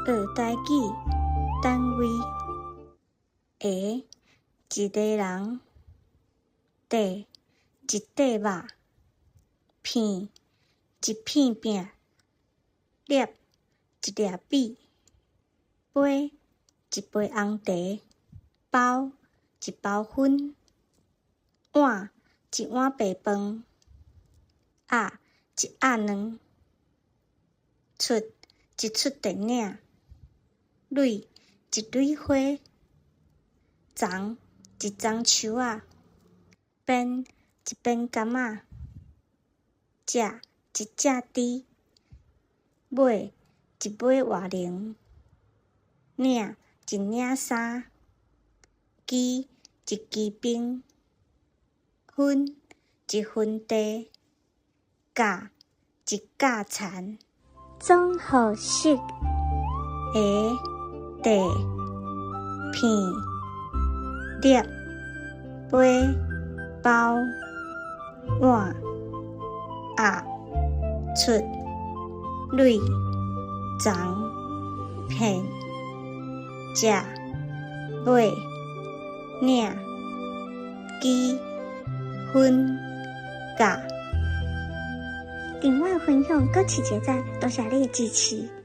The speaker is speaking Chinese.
学台语单位。下一个人，地一块肉，片一片饼，粒一粒米，杯一杯红茶，包一包粉，碗一碗白饭，鸭一鸭卵，出一出电影，蕊一蕊花，丛一丛树仔，鞭一鞭柑仔，只一只猪，尾一尾活龙，领一领衫，鸡一鸡兵，分一分地，架一架田。总号式下地片粒杯包碗鸭出蕊丛片只尾领鸡分架。今晚分享到此结束，多谢你的支持。